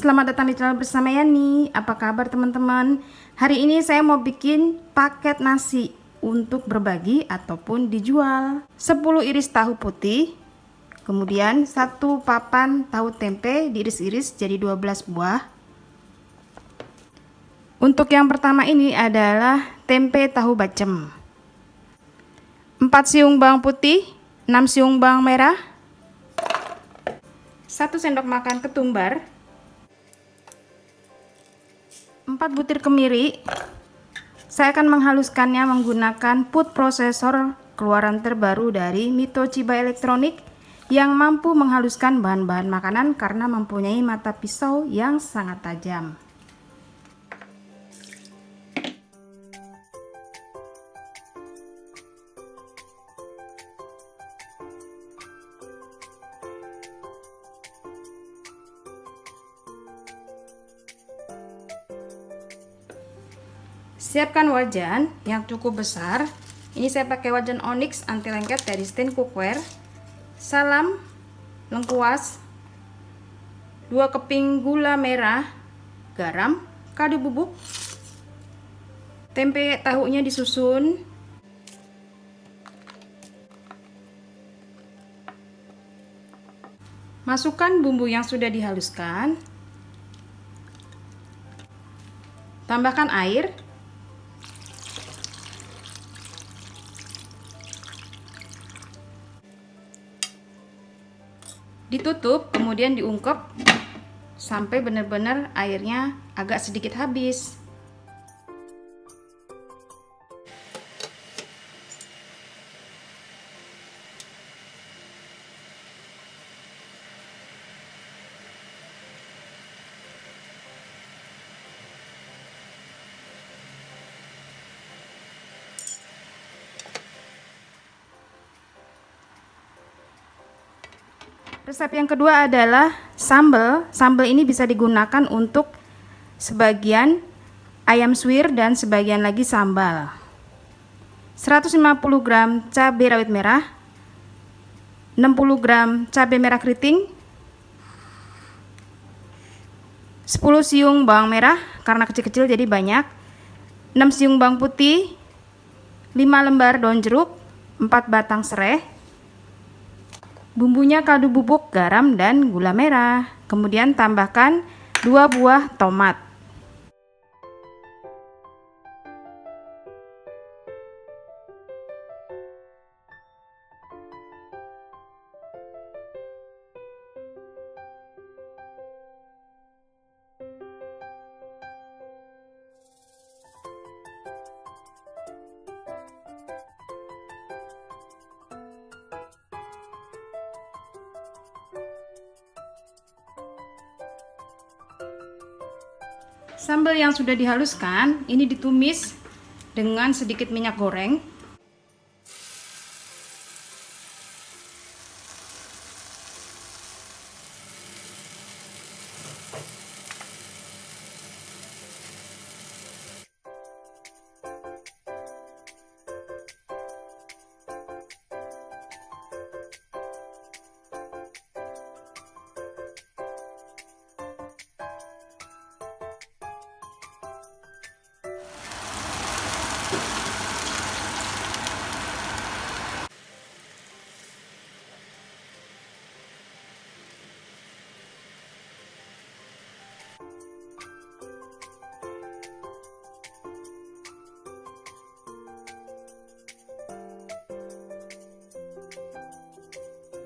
selamat datang di channel bersama Yani. Apa kabar teman-teman? Hari ini saya mau bikin paket nasi untuk berbagi ataupun dijual. 10 iris tahu putih, kemudian 1 papan tahu tempe diiris-iris jadi 12 buah. Untuk yang pertama ini adalah tempe tahu bacem. 4 siung bawang putih, 6 siung bawang merah, 1 sendok makan ketumbar, 4 butir kemiri. Saya akan menghaluskannya menggunakan food processor keluaran terbaru dari Mitochiba Elektronik yang mampu menghaluskan bahan-bahan makanan karena mempunyai mata pisau yang sangat tajam. Siapkan wajan yang cukup besar. Ini saya pakai wajan onyx anti lengket dari Stain Cookware. Salam, lengkuas, 2 keping gula merah, garam, kaldu bubuk, tempe tahunya disusun, masukkan bumbu yang sudah dihaluskan, tambahkan air, ditutup, kemudian diungkep sampai benar-benar airnya agak sedikit habis. Resep yang kedua adalah sambal. Sambal ini bisa digunakan untuk sebagian ayam suwir dan sebagian lagi sambal. 150 gram cabai rawit merah, 60 gram cabai merah keriting, 10 siung bawang merah karena kecil-kecil jadi banyak, 6 siung bawang putih, 5 lembar daun jeruk, 4 batang serai. Bumbunya kaldu bubuk, garam, dan gula merah. Kemudian tambahkan 2 buah tomat. Sambal yang sudah dihaluskan ini ditumis dengan sedikit minyak goreng.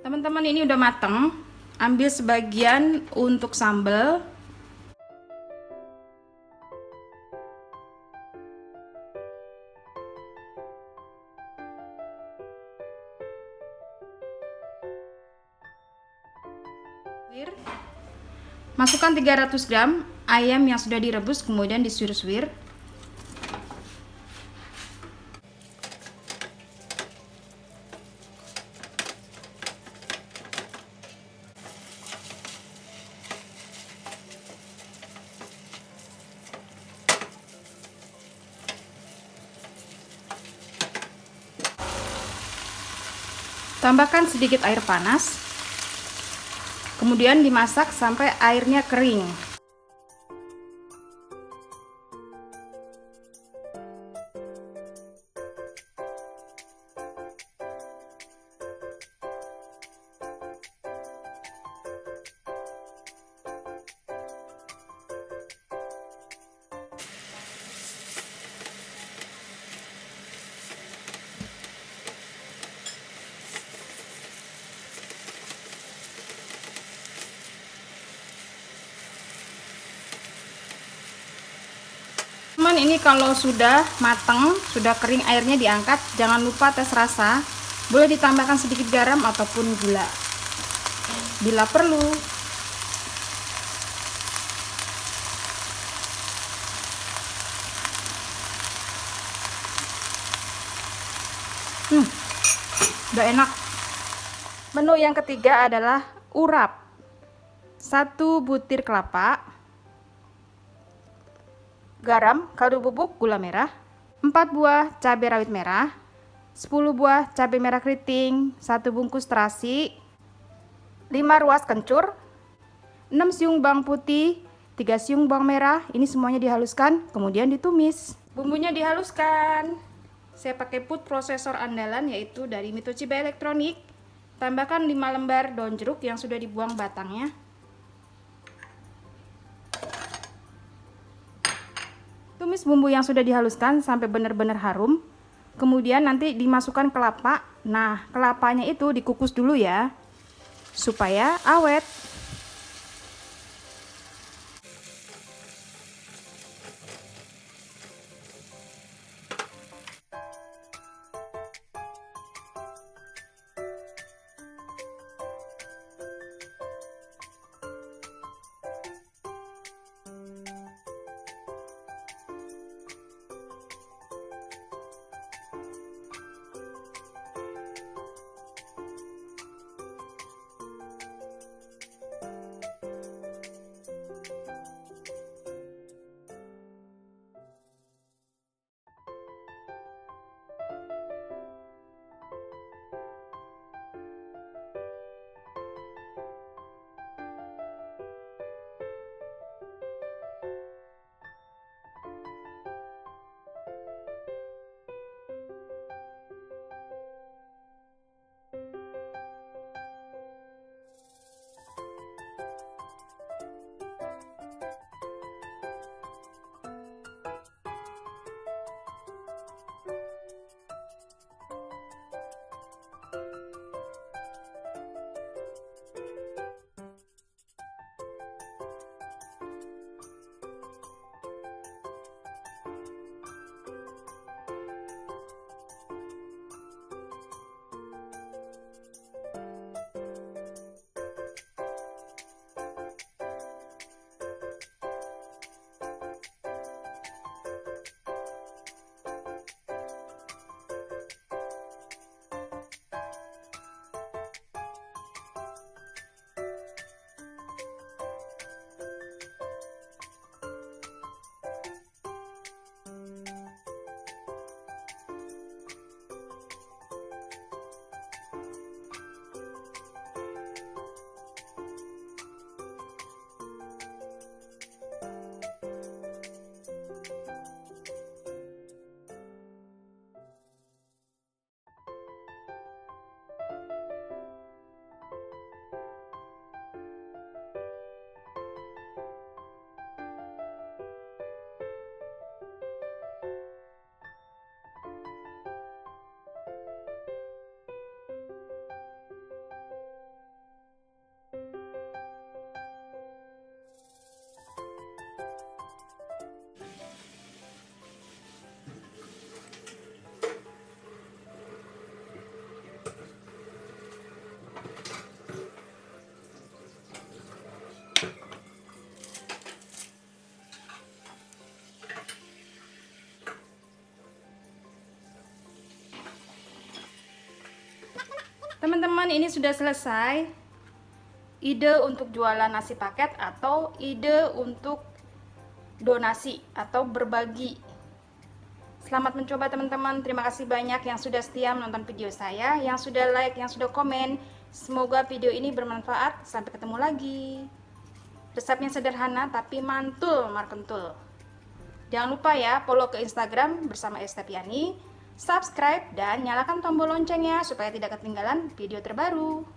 Teman-teman, ini udah mateng. Ambil sebagian untuk sambal. Masukkan 300 gram ayam yang sudah direbus kemudian disuir-suir. Tambahkan sedikit air panas, kemudian dimasak sampai airnya kering. Teman-teman, ini kalau sudah matang, sudah kering airnya diangkat, jangan lupa tes rasa. Boleh ditambahkan sedikit garam ataupun gula bila perlu. Udah enak. Menu yang ketiga adalah urap. 1 butir kelapa, garam, kaldu bubuk, gula merah, 4 buah cabai rawit merah, 10 buah cabai merah keriting, 1 bungkus terasi, 5 ruas kencur, 6 siung bawang putih, 3 siung bawang merah. Ini semuanya dihaluskan, kemudian ditumis. Bumbunya dihaluskan. Saya pakai food processor andalan, yaitu dari Mitoshiba Elektronik. Tambahkan 5 lembar daun jeruk yang sudah dibuang batangnya. Tumis bumbu yang sudah dihaluskan sampai benar-benar harum. Kemudian nanti dimasukkan kelapa. Nah, kelapanya itu dikukus dulu ya, supaya awet. Teman-teman, ini sudah selesai. Ide untuk jualan nasi paket atau ide untuk donasi atau berbagi. Selamat mencoba teman-teman. Terima kasih banyak yang sudah setia menonton video saya, yang sudah like, yang sudah komen. Semoga video ini bermanfaat. Sampai ketemu lagi. Resepnya sederhana tapi mantul markentul. Jangan lupa ya, follow ke Instagram bersama Estepiani, subscribe dan nyalakan tombol loncengnya supaya tidak ketinggalan video terbaru.